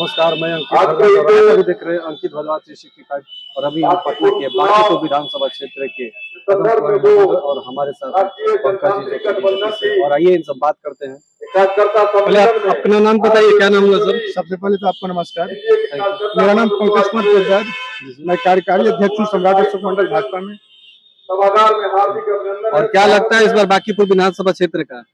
नमस्कार, मैं अंकित भरद्वाज। अभी देख रहे हैं अंकित भरद्वाज 365 और अभी हम पटना के बांकीपुर विधानसभा क्षेत्र के और हमारे साथ पंकज जी जो बीजेपी से। और आइए इनसे बात करते हैं। पहले आप अपना नाम बताइए, क्या नाम हुआ सर? सबसे पहले तो आपको नमस्कार। मेरा नाम पंकज कुमार भरद्वाज, मैं कार्यकारी अध्यक्ष हूँ सम्राट अशोक मंडल भाजपा में। और क्या लगता है इस बार बांकीपुर विधानसभा क्षेत्र का?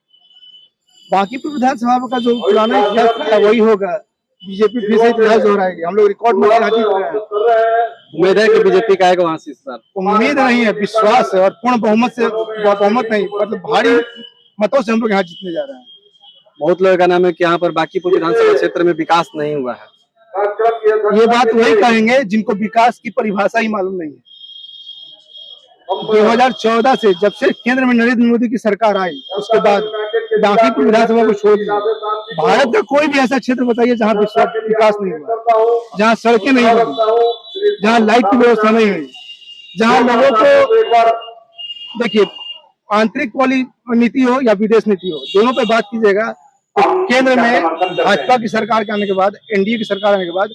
बांकीपुर विधानसभा का जो पुराना इतिहास था वही होगा। बीजेपी फिर से इतिहास दोहराएगी। हम लोग रिकॉर्ड में जीत रहे हैं। उम्मीद है कि बीजेपी का आएगा वहां से इस बार? उम्मीद नहीं है, विश्वास है। और पूर्ण बहुमत से, बहुमत नहीं मतलब भारी मतों से हम लोग यहाँ जीतने जा रहे हैं। बहुत लोगों का नाम है कि यहाँ पर बांकीपुर विधानसभा क्षेत्र में विकास नहीं हुआ है। ये बात वही कहेंगे जिनको विकास की परिभाषा ही मालूम नहीं है। 2014 से जब से केंद्र में नरेंद्र मोदी की सरकार आई, उसके बाद बांकीपुर विधानसभा को छोड़ दिया। भारत का कोई भी ऐसा क्षेत्र बताइए जहाँ विकास नहीं हुआ, जहाँ सड़कें नहीं बनी, जहाँ लाइट की व्यवस्था नहीं हुई, जहाँ लोगों को देखिए आंतरिक वाली नीति हो या विदेश नीति हो, दोनों पे बात कीजिएगा तो केंद्र में भाजपा की सरकार के आने के बाद, एनडीए की सरकार आने के बाद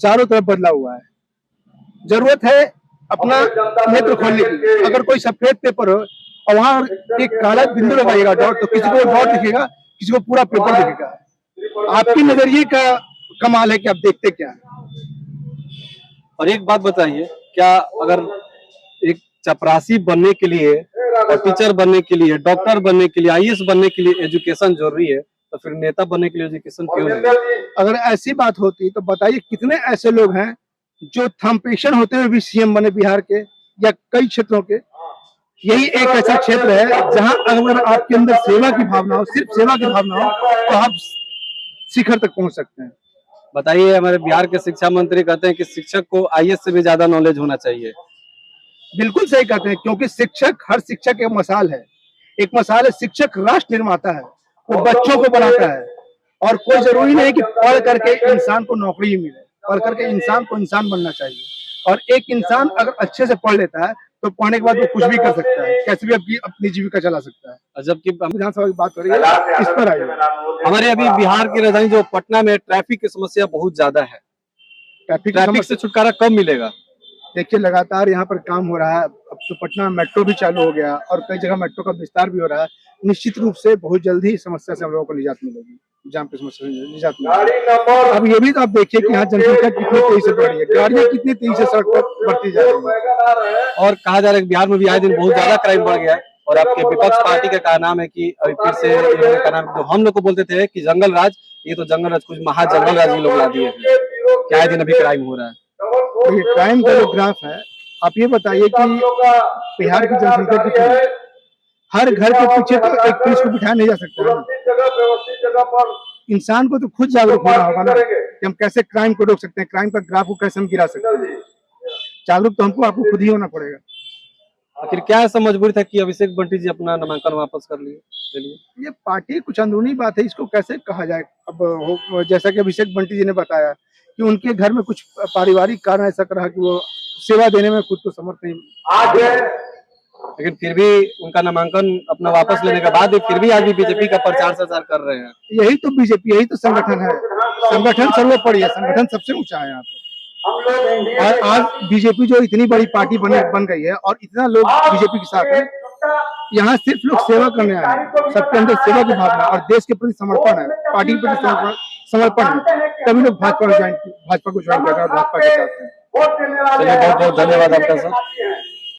चारों तरफ बदलाव हुआ है। जरूरत है अपना नेत्र खोलने की। अगर कोई सफेद पेपर हो और वहां एक काला बिंदु लगाइएगा डॉट, तो किसी को डॉट दिखेगा, किसी को पूरा पेपर दिखेगा। आपकी नजरिए का कमाल है कि आप देखते क्या है। और एक बात बताइए, क्या अगर एक चपरासी बनने के लिए और टीचर बनने के लिए, डॉक्टर बनने के लिए, आईएएस बनने के लिए एजुकेशन जरूरी है, तो फिर नेता बनने के लिए एजुकेशन क्यों नहीं? अगर ऐसी बात होती तो बताइए कितने ऐसे लोग हैं जो थम्पेशन होते हुए भी सीएम बने बिहार के या कई क्षेत्रों के। यही एक ऐसा क्षेत्र है जहां अगर आपके अंदर सेवा की भावना हो, सिर्फ सेवा की भावना हो, तो आप शिखर तक पहुंच सकते हैं। बताइए, हमारे बिहार के शिक्षा मंत्री कहते हैं कि शिक्षक को आईएएस से भी ज्यादा नॉलेज होना चाहिए। बिल्कुल सही कहते हैं, क्योंकि शिक्षक, हर शिक्षक एक मसाल है। एक मसाल है, शिक्षक राष्ट्र निर्माता है, वो बच्चों को बनाता है। और कोई जरूरी नहीं कि पढ़ करके इंसान को नौकरी ही मिले, पढ़ करके इंसान को इंसान बनना चाहिए। और एक इंसान अगर अच्छे से पढ़ लेता है तो पढ़ने के बाद वो कुछ भी कर सकता है, कैसे भी अपनी जीविका चला सकता है। जबकि विधानसभा की बात करिए, इस पर आइए। हमारे अभी बिहार की राजधानी जो पटना में ट्रैफिक की समस्या बहुत ज्यादा है। ट्रैफिक से छुटकारा कब मिलेगा? देखिए लगातार यहाँ पर काम हो रहा है। अब तो पटना में मेट्रो भी चालू हो गया और कई जगह मेट्रो का विस्तार भी हो रहा है। निश्चित रूप से बहुत जल्द ही समस्या से हम लोगों को निजात मिलेगी, जाम की समस्या से निजात मिलेगी। अब ये भी तो आप देखिए कि यहाँ जनसंख्या कितनी तेजी से बढ़ रही है, गाड़ियाँ कितनी तेजी से सड़क पर बढ़ती जा रही है। और कहा जा रहा है कि बिहार में भी आए दिन बहुत ज्यादा क्राइम बढ़ गया है। और आपके विपक्ष पार्टी का कहना है कि अभी फिर से का नाम, जो हम लोग को बोलते थे कि जंगल राज, ये तो जंगल राज, कुछ महाजंगल राज ये लोग ला दिए हैं। क्या दिन अभी क्राइम हो रहा है? ये क्राइम का जो ग्राफ है, आप ये बताइए कि बिहार की जनसंख्या कितनी है? हर घर के पीछे तो एक पुलिस को बिठाया नहीं जा सकता है। इंसान को तो खुद जागरूक होना होगा ना कि हम कैसे क्राइम को रोक सकते हैं, क्राइम का ग्राफ को कैसे हम गिरा सकते हैं। जागरूक तो हमको, आपको खुद ही होना पड़ेगा। आखिर क्या ऐसा मजबूरी था कि अभिषेक बंटी जी अपना नामांकन वापस कर लिए? ये पार्टी कुछ अंदरूनी बात है, इसको कैसे कहा जाए। अब जैसा कि अभिषेक बंटी जी ने बताया कि उनके घर में कुछ पारिवारिक कारण ऐसा रहा कि वो सेवा देने में खुद को समर्थ नहीं। लेकिन फिर भी उनका नामांकन अपना वापस लेने के बाद फिर भी आज भी बीजेपी का प्रचार प्रसार कर रहे हैं। यही तो बीजेपी, यही तो संगठन है। संगठन सर्वोपरि है, संगठन सबसे ऊंचा है यहाँ पे। और आज बीजेपी जो इतनी बड़ी पार्टी बन गई है और इतना लोग बीजेपी के साथ है, यहाँ सिर्फ लोग सेवा करने आए हैं। सबके अंदर सेवा की भावना और देश के प्रति समर्पण है, पार्टी के प्रति समर्पण है, तभी लोग भाजपा को ज्वाइन कर रहे हैं और भाजपा के साथ हैं। चलिए, बहुत बहुत धन्यवाद आपका सर।